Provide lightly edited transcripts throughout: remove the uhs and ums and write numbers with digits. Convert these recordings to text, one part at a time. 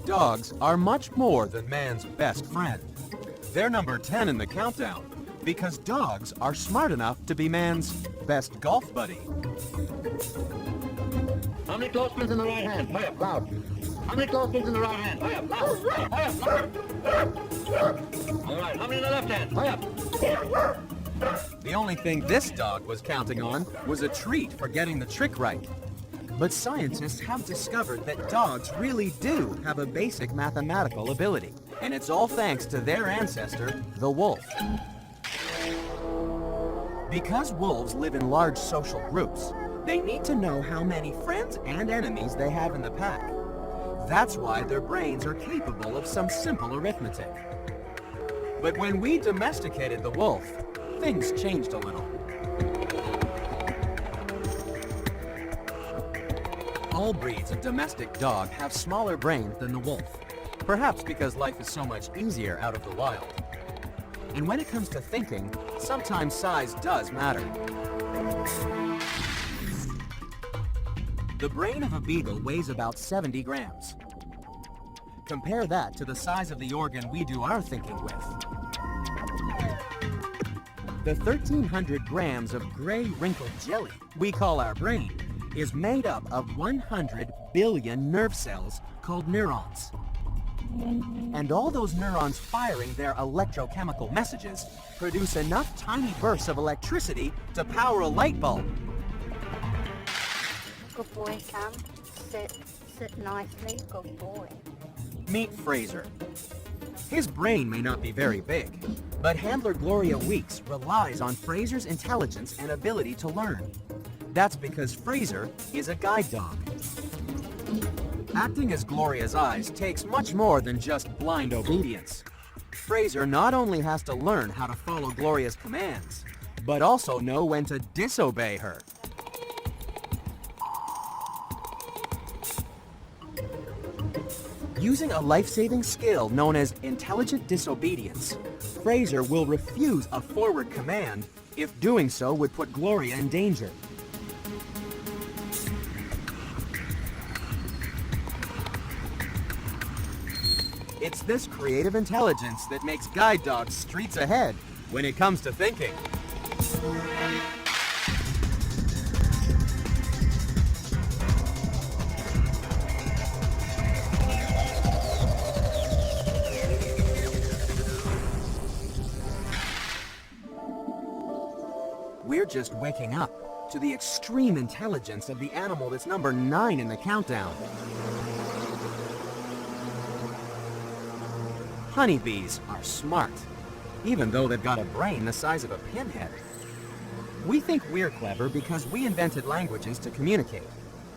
Dogs are much more than man's best friend. They're number 10 in the countdown because dogs are smart enough to be man's best golf buddy. How many clothespins in the right hand? Hurry up, loud. How many clothespins in the right hand? Hurry up, loud. Hurry up, loud. All right, how many in the left hand? Hurry up. The only thing this dog was counting on was a treat for getting the trick right. But scientists have discovered that dogs really do have a basic mathematical ability, and it's all thanks to their ancestor, the wolf. Because wolves live in large social groups, they need to know how many friends and enemies they have in the pack. That's why their brains are capable of some simple arithmetic. But when we domesticated the wolf, things changed a little. All breeds of domestic dog have smaller brains than the wolf, perhaps because life is so much easier out of the wild. And when it comes to thinking, sometimes size does matter. The brain of a beagle weighs about 70 grams. Compare that to the size of the organ we do our thinking with. The 1,300 grams of gray wrinkled jelly we call our brain is made up of 100 billion nerve cells called neurons. And all those neurons firing their electrochemical messages produce enough tiny bursts of electricity to power a light bulb. Good boy, Sam. Sit nicely. Good boy. Meet Fraser. His brain may not be very big, but handler Gloria Weeks relies on Fraser's intelligence and ability to learn. That's because Fraser is a guide dog. Acting as Gloria's eyes takes much more than just blind obedience. Fraser not only has to learn how to follow Gloria's commands, but also know when to disobey her. Using a life-saving skill known as intelligent disobedience, Fraser will refuse a forward command if doing so would put Gloria in danger. It's this creative intelligence that makes guide dogs streets ahead when it comes to thinking. We're just waking up to the extreme intelligence of the animal that's number 9 in the countdown. Honeybees are smart, even though they've got a brain the size of a pinhead. We think we're clever because we invented languages to communicate.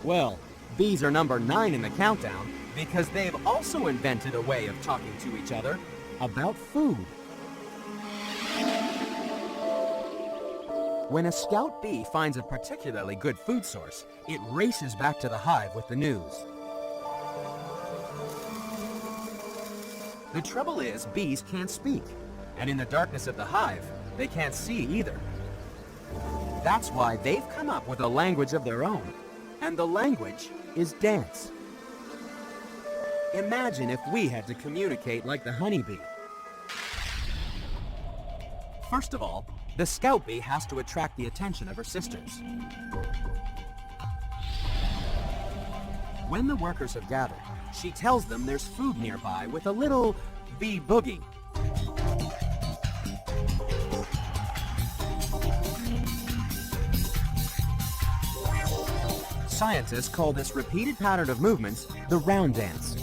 Well, bees are number 9 in the countdown because they've also invented a way of talking to each other about food. When a scout bee finds a particularly good food source, it races back to the hive with the news. The trouble is, bees can't speak, and in the darkness of the hive, they can't see either. That's why they've come up with a language of their own, and the language is dance. Imagine if we had to communicate like the honeybee. First of all, the scout bee has to attract the attention of her sisters. When the workers have gathered, she tells them there's food nearby with a little bee boogie. Scientists call this repeated pattern of movements the round dance.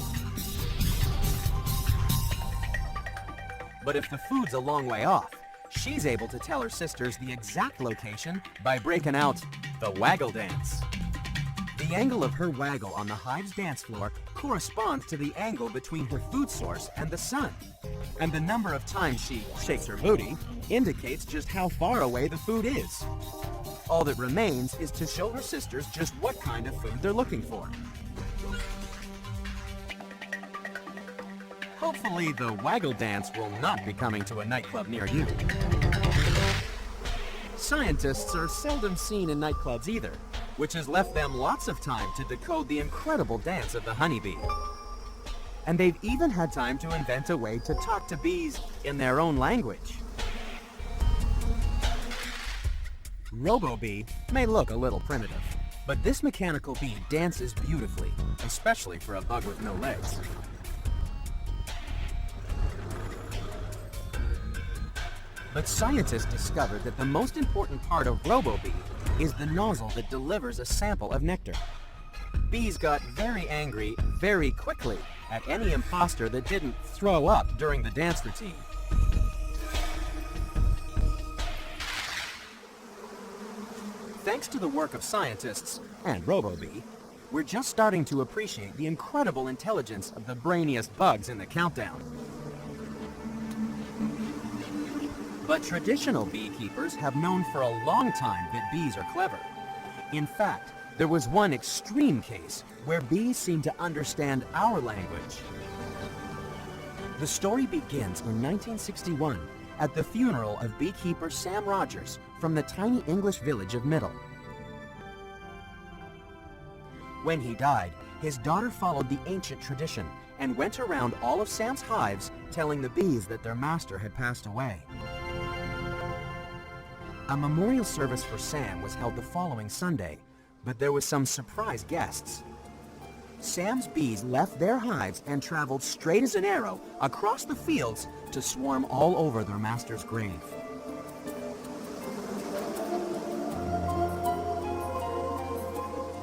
But if the food's a long way off, she's able to tell her sisters the exact location by breaking out the waggle dance. The angle of her waggle on the hive's dance floor corresponds to the angle between her food source and the sun. And the number of times she shakes her booty indicates just how far away the food is. All that remains is to show her sisters just what kind of food they're looking for. Hopefully the waggle dance will not be coming to a nightclub near you. Scientists are seldom seen in nightclubs either, which has left them lots of time to decode the incredible dance of the honeybee. And they've even had time to invent a way to talk to bees in their own language. Robo-bee may look a little primitive, but this mechanical bee dances beautifully, especially for a bug with no legs. But scientists discovered that the most important part of Robo-bee is the nozzle that delivers a sample of nectar. Bees got very angry very quickly at any imposter that didn't throw up during the dance routine. Thanks to the work of scientists and Robo-bee, we're just starting to appreciate the incredible intelligence of the brainiest bugs in the countdown. But traditional beekeepers have known for a long time that bees are clever. In fact, there was one extreme case where bees seem to understand our language. The story begins in 1961 at the funeral of beekeeper Sam Rogers from the tiny English village of Middle. When he died, his daughter followed the ancient tradition and went around all of Sam's hives telling the bees that their master had passed away. A memorial service for Sam was held the following Sunday, but there was some surprise guests. Sam's bees left their hives and traveled straight as an arrow across the fields to swarm all over their master's grave.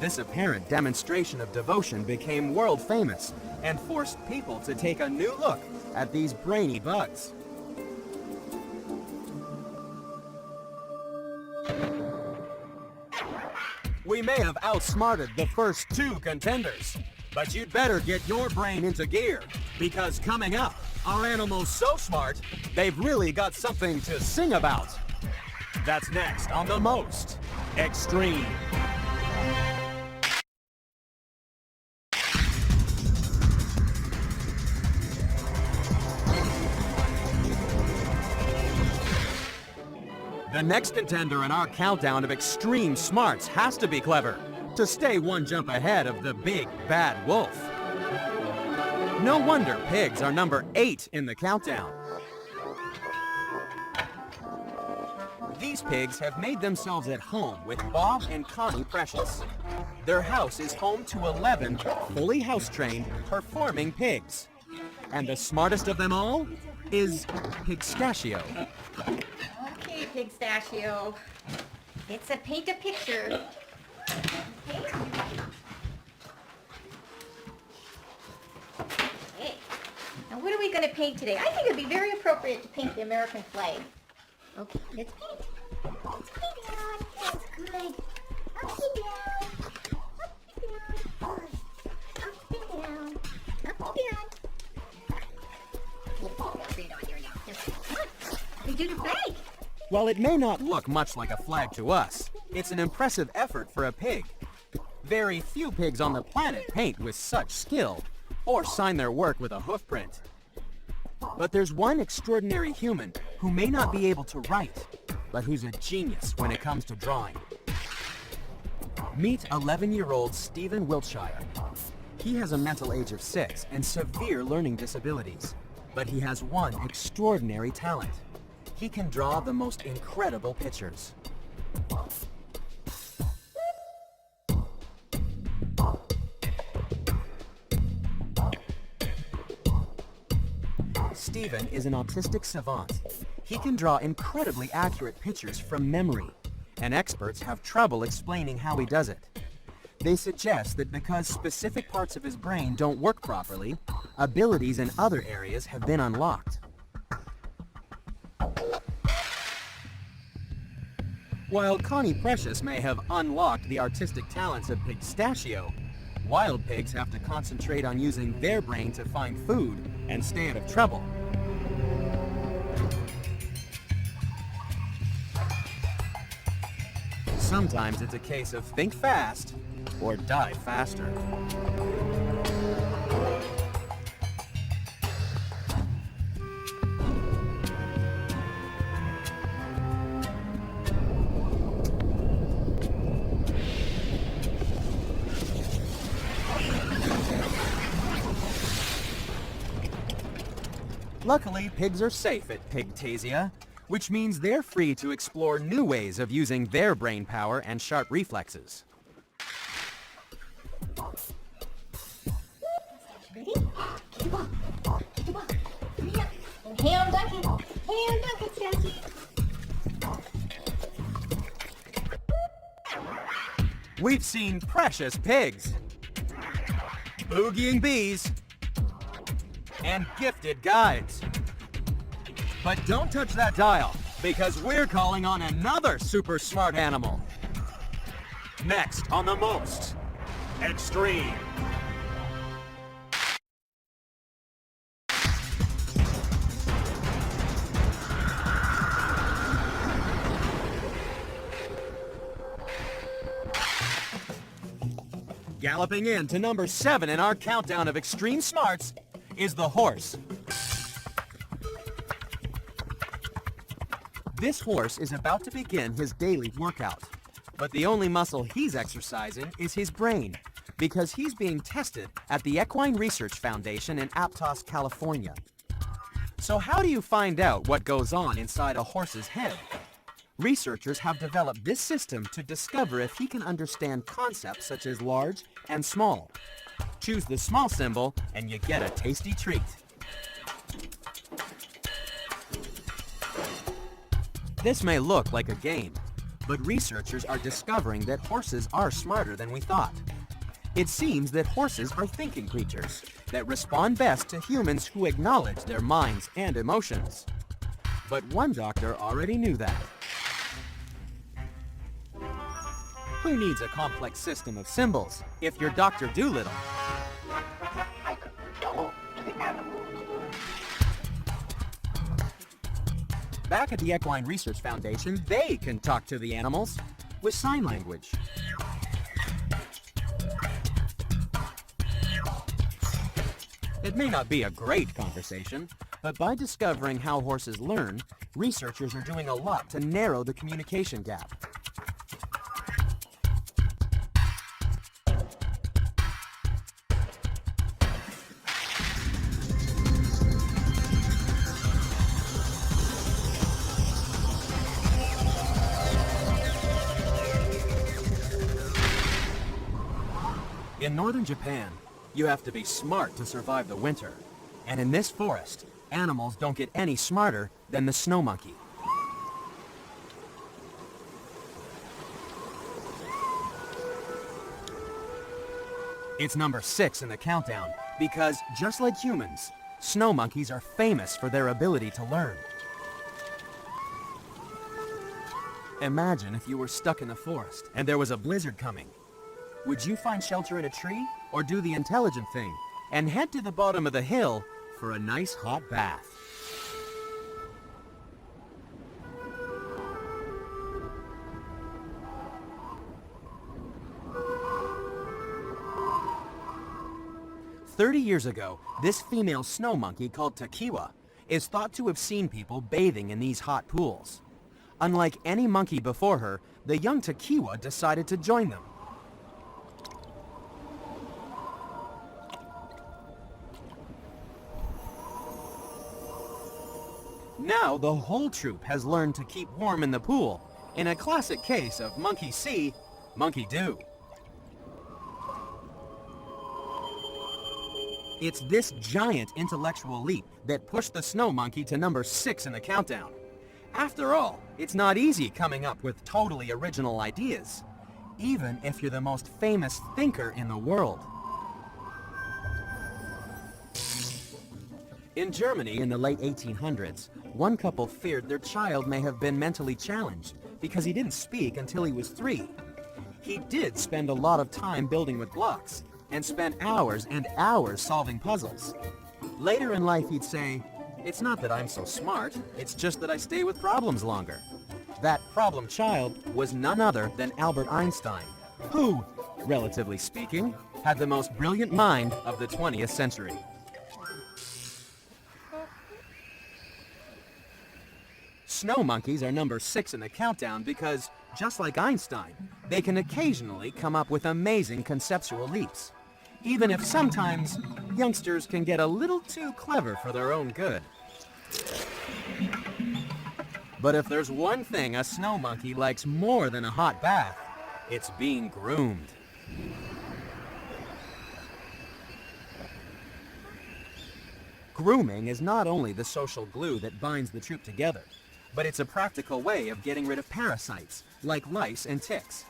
This apparent demonstration of devotion became world famous and forced people to take a new look at these brainy bugs. We may have outsmarted the first two contenders, but you'd better get your brain into gear, because coming up, our animals so smart, they've really got something to sing about. That's next on The Most Extreme. The next contender in our countdown of extreme smarts has to be clever to stay one jump ahead of the big bad wolf. No wonder pigs are number 8 in the countdown. These pigs have made themselves at home with Bob and Connie Precious. Their house is home to 11 fully house-trained, performing pigs. And the smartest of them all is Pigstachio. Okay, Pigstachio. It's a paint a picture. Okay. Okay. Now what are we going to paint today? I think it would be very appropriate to paint the American flag. Okay, let's paint. Let's paint it on. That's good. Up and down. Up and down. Up and down. Up and down. Put it on here now. Just, come on. We do the flag. While it may not look much like a flag to us, it's an impressive effort for a pig. Very few pigs on the planet paint with such skill, or sign their work with a hoof print. But there's one extraordinary human who may not be able to write, but who's a genius when it comes to drawing. Meet 11-year-old Stephen Wiltshire. He has a mental age of 6 and severe learning disabilities, but he has one extraordinary talent. He can draw the most incredible pictures. Stephen is an autistic savant. He can draw incredibly accurate pictures from memory, and experts have trouble explaining how he does it. They suggest that because specific parts of his brain don't work properly, abilities in other areas have been unlocked. While Connie Precious may have unlocked the artistic talents of Pigstachio, wild pigs have to concentrate on using their brain to find food and stay out of trouble. Sometimes it's a case of think fast or die faster. Luckily, pigs are safe at Pigtasia, which means they're free to explore new ways of using their brain power and sharp reflexes. Ready? Get the ball. Get the ball. Hurry up. And ham dunk it. Ham dunk it, Sassy. We've seen precious pigs, boogieing bees, and gifted guides. But don't touch that dial, because we're calling on another super smart animal. Next on the most extreme. Galloping in to number 7 in our countdown of extreme smarts is the horse. This horse is about to begin his daily workout, but the only muscle he's exercising is his brain, because he's being tested at the Equine Research Foundation in Aptos, California. So how do you find out what goes on inside a horse's head? Researchers have developed this system to discover if he can understand concepts such as large and small. Choose the small symbol and you get a tasty treat. This may look like a game, but researchers are discovering that horses are smarter than we thought. It seems that horses are thinking creatures that respond best to humans who acknowledge their minds and emotions. But one doctor already knew that. Who needs a complex system of symbols if you're Dr. Dolittle? I could talk to the animals. Back at the Equine Research Foundation, they can talk to the animals with sign language. It may not be a great conversation, but by discovering how horses learn, researchers are doing a lot to narrow the communication gap. In northern Japan, you have to be smart to survive the winter. And in this forest, animals don't get any smarter than the snow monkey. It's number 6 in the countdown because, just like humans, snow monkeys are famous for their ability to learn. Imagine if you were stuck in the forest and there was a blizzard coming. Would you find shelter in a tree or do the intelligent thing and head to the bottom of the hill for a nice hot bath? "30 years ago, this female snow monkey called Takiwa is thought to have seen people bathing in these hot pools. Unlike any monkey before her, the young Takiwa decided to join them. Now the whole troop has learned to keep warm in the pool, in a classic case of monkey see, monkey do. It's this giant intellectual leap that pushed the snow monkey to number 6 in the countdown. After all, it's not easy coming up with totally original ideas, even if you're the most famous thinker in the world. In Germany in the late 1800s, one couple feared their child may have been mentally challenged because he didn't speak until he was 3. He did spend a lot of time building with blocks and spent hours and hours solving puzzles. Later in life he'd say, "It's not that I'm so smart, it's just that I stay with problems longer." That problem child was none other than Albert Einstein, who, relatively speaking, had the most brilliant mind of the 20th century. Snow monkeys are number 6 in the countdown because, just like Einstein, they can occasionally come up with amazing conceptual leaps, even if sometimes youngsters can get a little too clever for their own good. But if there's one thing a snow monkey likes more than a hot bath, it's being groomed. Grooming is not only the social glue that binds the troop together, but it's a practical way of getting rid of parasites, like lice and ticks.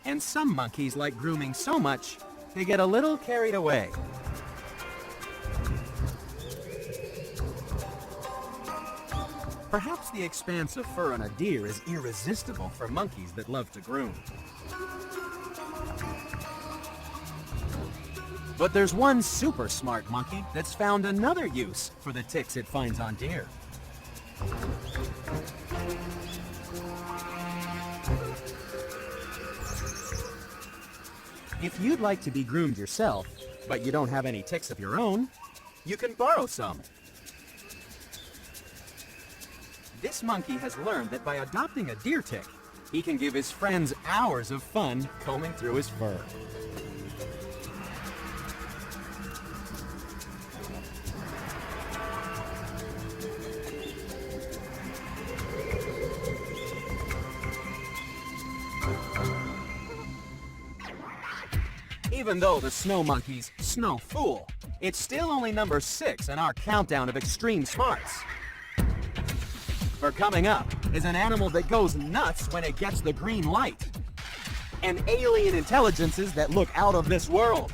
And some monkeys like grooming so much, they get a little carried away. Perhaps the expanse of fur on a deer is irresistible for monkeys that love to groom. But there's one super smart monkey that's found another use for the ticks it finds on deer. If you'd like to be groomed yourself, but you don't have any ticks of your own, you can borrow some. This monkey has learned that by adopting a deer tick, he can give his friends hours of fun combing through his fur. Even though the snow monkey's snow fool, it's still only number 6 in our countdown of extreme smarts. For coming up is an animal that goes nuts when it gets the green light. And alien intelligences that look out of this world.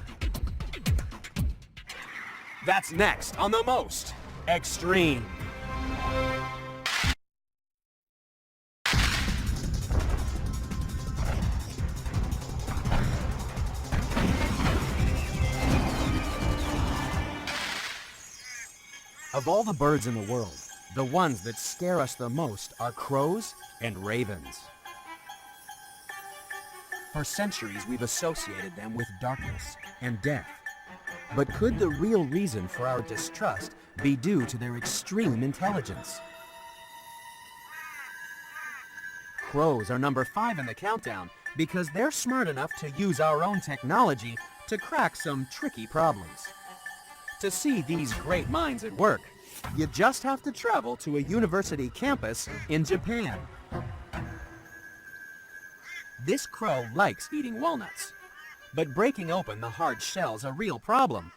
That's next on the most extreme. Of all the birds in the world, the ones that scare us the most are crows and ravens. For centuries, we've associated them with darkness and death. But could the real reason for our distrust be due to their extreme intelligence? Crows are number 5 in the countdown because they're smart enough to use our own technology to crack some tricky problems. To see these great minds at work, you just have to travel to a university campus in Japan. This crow likes eating walnuts, but breaking open the hard shell's a real problem.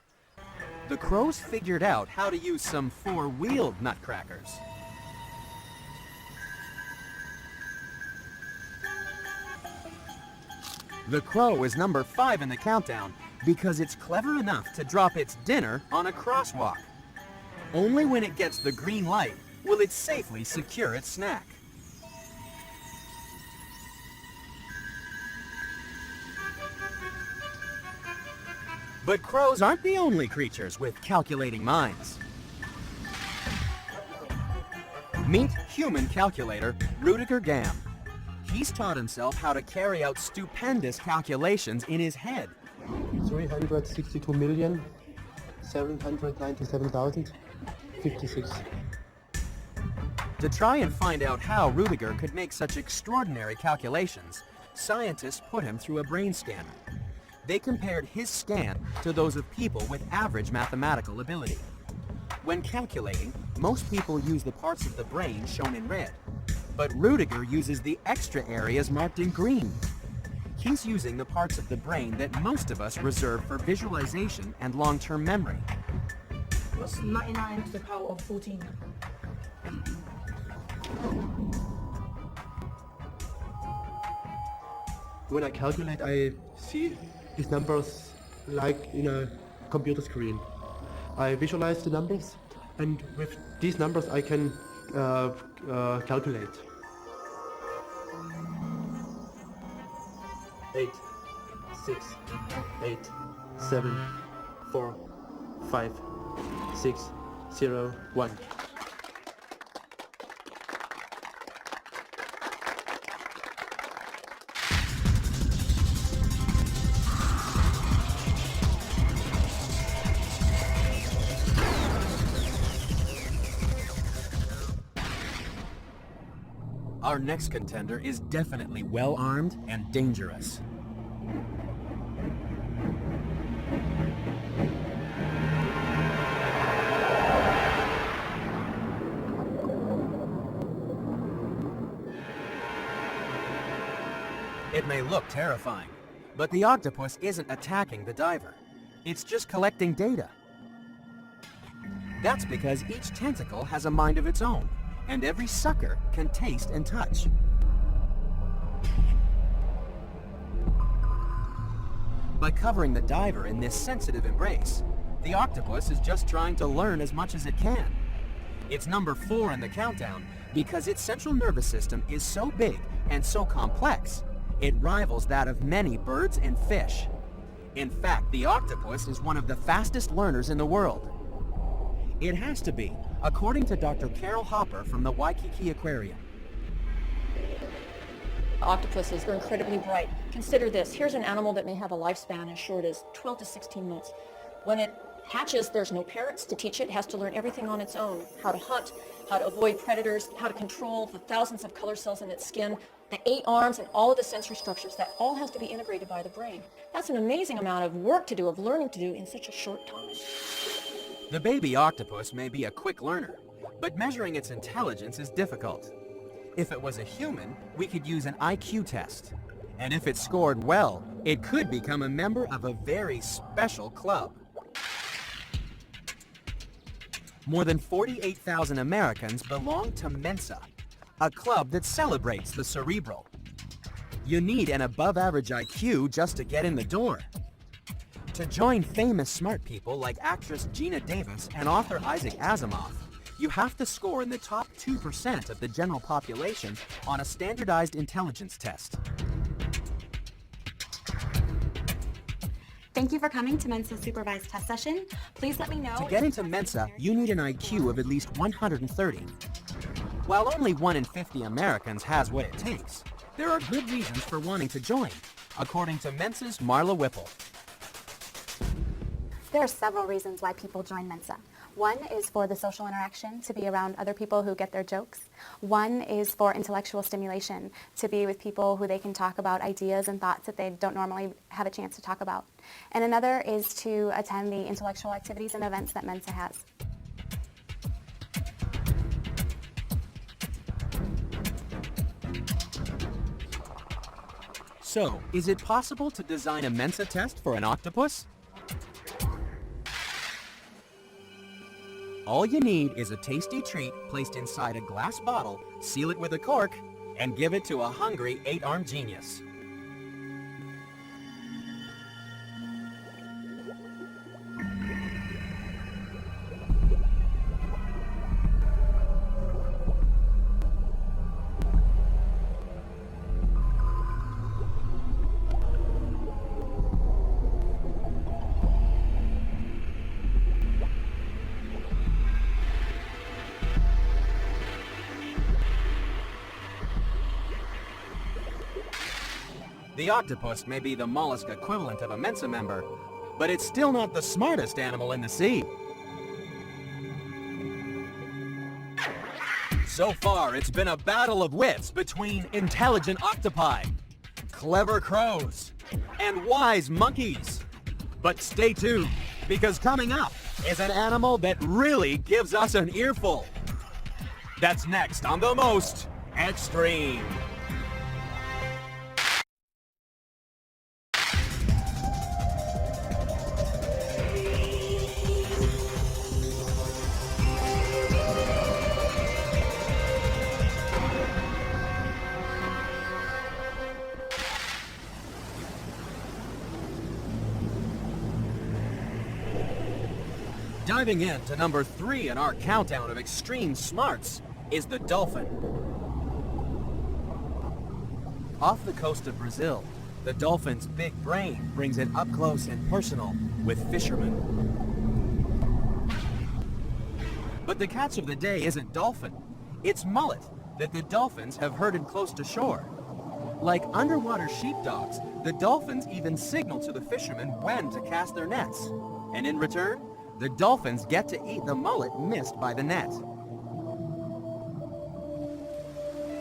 The crows figured out how to use some 4-wheeled nutcrackers. The crow is number 5 in the countdown because it's clever enough to drop its dinner on a crosswalk. Only when it gets the green light will it safely secure its snack. But crows aren't the only creatures with calculating minds. Meet human calculator Rudiger Gam. He's taught himself how to carry out stupendous calculations in his head. 362,797,056. To try and find out how Rudiger could make such extraordinary calculations, scientists put him through a brain scanner. They compared his scan to those of people with average mathematical ability. When calculating, most people use the parts of the brain shown in red, but Rudiger uses the extra areas marked in green. He's using the parts of the brain that most of us reserve for visualization and long-term memory. What's 99 to the power of 14? When I calculate, I see these numbers like in a computer screen. I visualize the numbers, and with these numbers I can calculate. 8, 6, 8, 7, 4, 5, 6, 0, 1. Our next contender is definitely well-armed and dangerous. may look terrifying, but the octopus isn't attacking the diver. It's just collecting data. That's because each tentacle has a mind of its own, and every sucker can taste and touch. By covering the diver in this sensitive embrace, the octopus is just trying to learn as much as it can. It's number 4 in the countdown because its central nervous system is so big and so complex, it rivals that of many birds and fish. In fact, the octopus is one of the fastest learners in the world. It has to be, according to Dr. Carol Hopper from the Waikiki Aquarium. Octopuses are incredibly bright. Consider this. Here's an animal that may have a lifespan as short as 12 to 16 months. When it hatches, there's no parents to teach it. It has to learn everything on its own. How to hunt, how to avoid predators, how to control the thousands of color cells in its skin, the 8 arms, and all of the sensory structures. That all has to be integrated by the brain. That's an amazing amount of work to do, of learning to do in such a short time. The baby octopus may be a quick learner, but measuring its intelligence is difficult. If it was a human, we could use an IQ test. And if it scored well, it could become a member of a very special club. More than 48,000 Americans belong to Mensa, a club that celebrates the cerebral. You need an above-average IQ just to get in the door. To join famous smart people like actress Gina Davis and author Isaac Asimov, you have to score in the top 2% of the general population on a standardized intelligence test. Thank you for coming to Mensa's supervised test session. Please let me know. To get into Mensa, you need an IQ of at least 130. While only 1 in 50 Americans has what it takes, there are good reasons for wanting to join, according to Mensa's Marla Whipple. There are several reasons why people join Mensa. One is for the social interaction, to be around other people who get their jokes. One is for intellectual stimulation, to be with people who they can talk about ideas and thoughts that they don't normally have a chance to talk about. And another is to attend the intellectual activities and events that Mensa has. So, is it possible to design a Mensa test for an octopus? All you need is a tasty treat placed inside a glass bottle, seal it with a cork, and give it to a hungry 8-armed genius. The octopus may be the mollusk equivalent of a Mensa member, but it's still not the smartest animal in the sea. So far, it's been a battle of wits between intelligent octopi, clever crows, and wise monkeys. But stay tuned, because coming up is an animal that really gives us an earful. That's next on The Most Extreme. Diving in to number 3 in our countdown of extreme smarts is the dolphin. Off the coast of Brazil, the dolphin's big brain brings it up close and personal with fishermen. But the catch of the day isn't dolphin, it's mullet that the dolphins have herded close to shore. Like underwater sheepdogs, the dolphins even signal to the fishermen when to cast their nets. And in return, the dolphins get to eat the mullet missed by the net.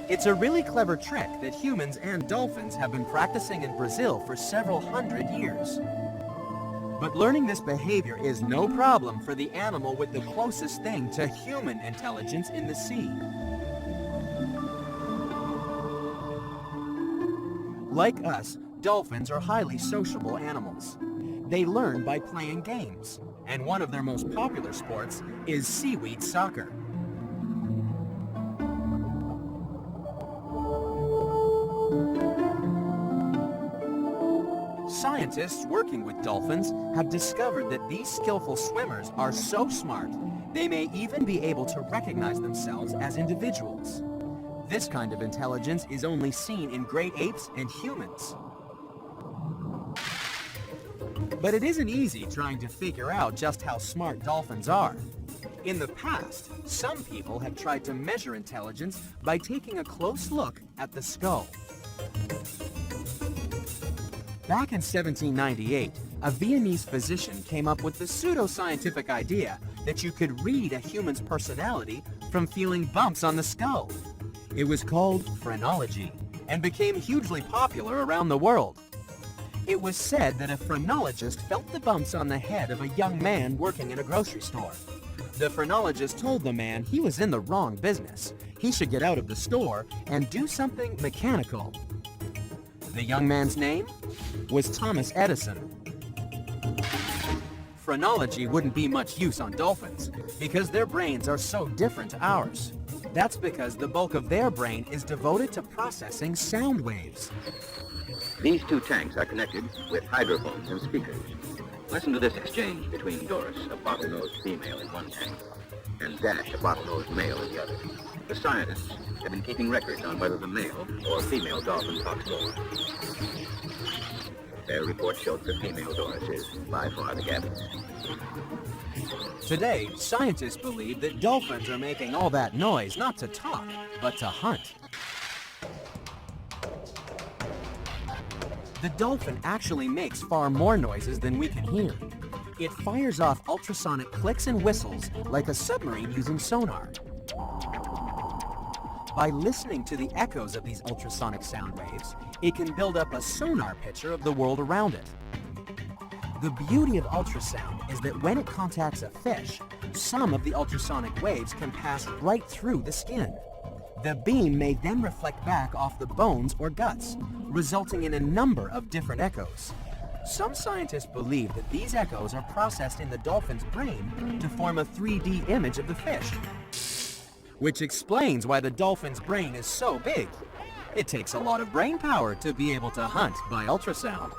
It's a really clever trick that humans and dolphins have been practicing in Brazil for several hundred years. But learning this behavior is no problem for the animal with the closest thing to human intelligence in the sea. Like us, dolphins are highly sociable animals. They learn by playing games, and one of their most popular sports is seaweed soccer. Scientists working with dolphins have discovered that these skillful swimmers are so smart, they may even be able to recognize themselves as individuals. This kind of intelligence is only seen in great apes and humans. But it isn't easy trying to figure out just how smart dolphins are. In the past, some people have tried to measure intelligence by taking a close look at the skull. Back in 1798, a Viennese physician came up with the pseudo-scientific idea that you could read a human's personality from feeling bumps on the skull. It was called phrenology and became hugely popular around the world. It was said that a phrenologist felt the bumps on the head of a young man working in a grocery store. The phrenologist told the man he was in the wrong business. He should get out of the store and do something mechanical. The young man's name was Thomas Edison. Phrenology wouldn't be much use on dolphins because their brains are so different to ours. That's because the bulk of their brain is devoted to processing sound waves. These two tanks are connected with hydrophones and speakers. Listen to this exchange between Doris, a bottlenose female in one tank, and Dash, a bottlenose male in the other. The scientists have been keeping records on whether the male or female dolphin talks more. Their report showed the female Doris is by far the gabbard. Today, scientists believe that dolphins are making all that noise not to talk, but to hunt. The dolphin actually makes far more noises than we can hear. It fires off ultrasonic clicks and whistles like a submarine using sonar. By listening to the echoes of these ultrasonic sound waves, it can build up a sonar picture of the world around it. The beauty of ultrasound is that when it contacts a fish, some of the ultrasonic waves can pass right through the skin. The beam may then reflect back off the bones or guts, resulting in a number of different echoes. Some scientists believe that these echoes are processed in the dolphin's brain to form a 3D image of the fish, which explains why the dolphin's brain is so big. It takes a lot of brain power to be able to hunt by ultrasound.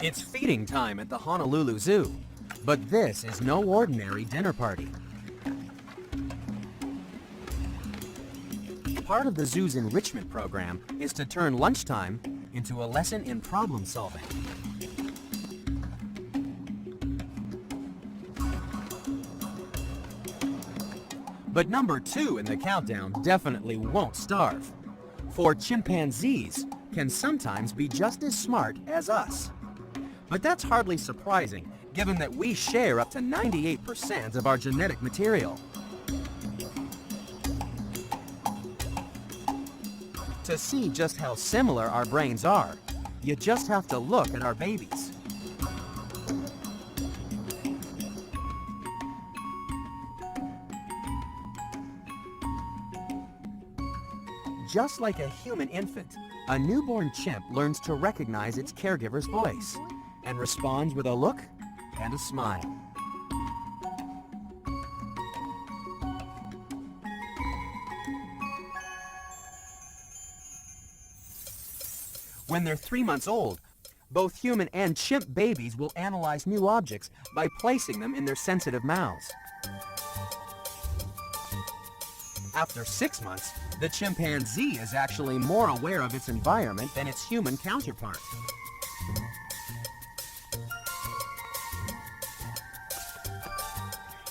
It's feeding time at the Honolulu Zoo, but this is no ordinary dinner party. Part of the zoo's enrichment program is to turn lunchtime into a lesson in problem solving. But number 2 in the countdown definitely won't starve, for chimpanzees can sometimes be just as smart as us. But that's hardly surprising, given that we share up to 98% of our genetic material. To see just how similar our brains are, you just have to look at our babies. Just like a human infant, a newborn chimp learns to recognize its caregiver's voice and responds with a look and a smile. When they're 3 months old, both human and chimp babies will analyze new objects by placing them in their sensitive mouths. After 6 months, the chimpanzee is actually more aware of its environment than its human counterpart.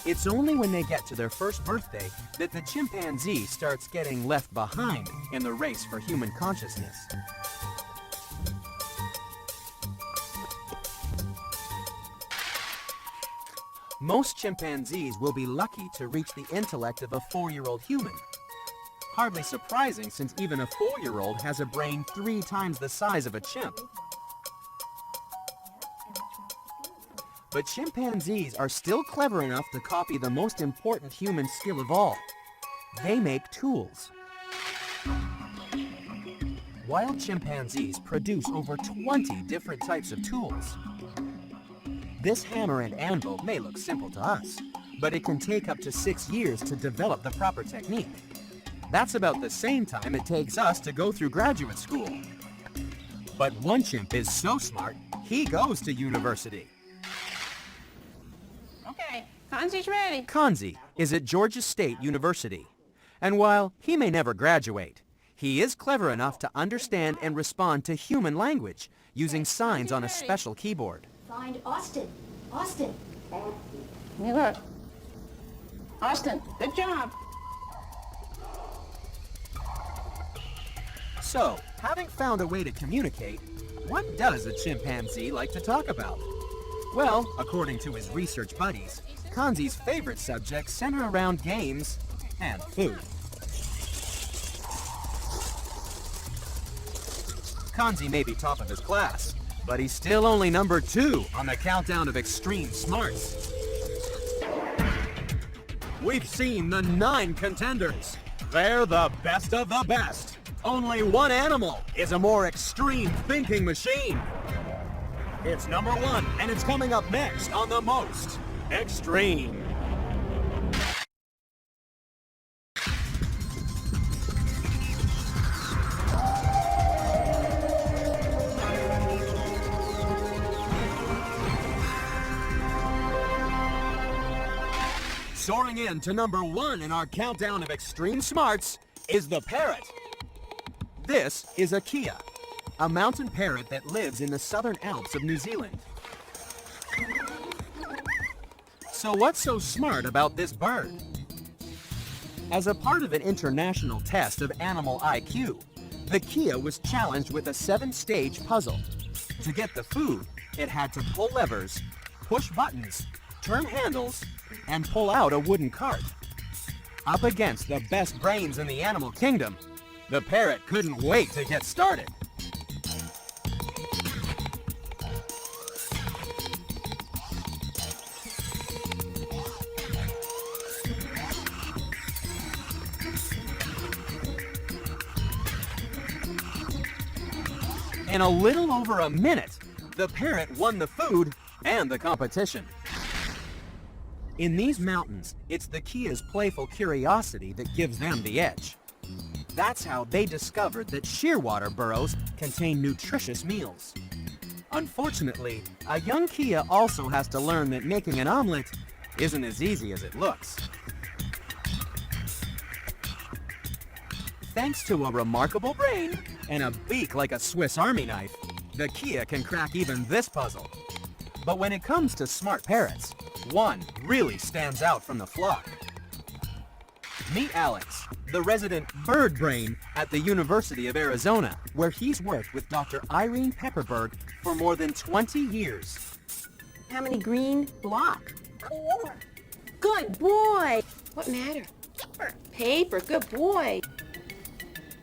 It's only when they get to their first birthday that the chimpanzee starts getting left behind in the race for human consciousness. Most chimpanzees will be lucky to reach the intellect of a 4-year-old human. Hardly surprising, since even a 4-year-old has a brain 3 times the size of a chimp. But chimpanzees are still clever enough to copy the most important human skill of all. They make tools. Wild chimpanzees produce over 20 different types of tools. This hammer and anvil may look simple to us, but it can take up to 6 years to develop the proper technique. That's about the same time it takes us to go through graduate school. But one chimp is so smart, he goes to university. Okay, Kanzi's ready. Kanzi is at Georgia State University, and while he may never graduate, he is clever enough to understand and respond to human language using signs on a special keyboard. Find Austin. Austin. You look. Austin, good job. So, having found a way to communicate, what does a chimpanzee like to talk about? Well, according to his research buddies, Kanzi's favorite subjects center around games and food. Kanzi may be top of his class, but he's still only number 2 on the countdown of extreme smarts. We've seen the 9 contenders. They're the best of the best. Only one animal is a more extreme thinking machine. It's number 1, and it's coming up next on the most extreme. Soaring in to number 1 in our countdown of extreme smarts is the parrot. This is a Kia, a mountain parrot that lives in the southern Alps of New Zealand. So what's so smart about this bird? As a part of an international test of animal IQ, the Kia was challenged with a 7-stage puzzle. To get the food, it had to pull levers, push buttons, turn handles, and pull out a wooden cart. Up against the best brains in the animal kingdom, the parrot couldn't wait to get started. In a little over a minute, the parrot won the food and the competition. In these mountains, it's the Kia's playful curiosity that gives them the edge. That's how they discovered that shearwater burrows contain nutritious meals. Unfortunately, a young Kia also has to learn that making an omelet isn't as easy as it looks. Thanks to a remarkable brain and a beak like a Swiss Army knife, the Kia can crack even this puzzle. But when it comes to smart parrots, one really stands out from the flock. Meet Alex, the resident bird brain at the University of Arizona, where he's worked with Dr. Irene Pepperberg for more than 20 years. How many green block? 4. Good boy. What matter? Paper. Good boy.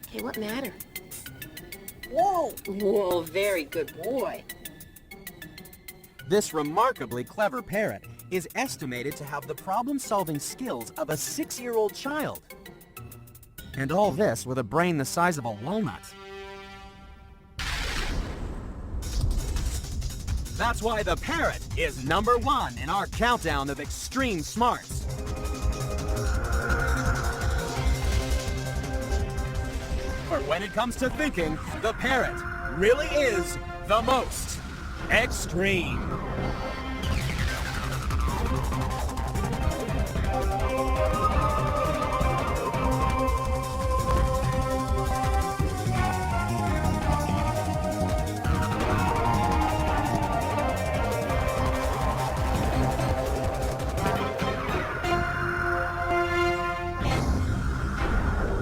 Hey, what matter? Whoa. Whoa, very good boy. This remarkably clever parrot is estimated to have the problem-solving skills of a 6-year-old child. And all this with a brain the size of a walnut. That's why the parrot is number 1 in our countdown of extreme smarts. For when it comes to thinking, the parrot really is the most extreme.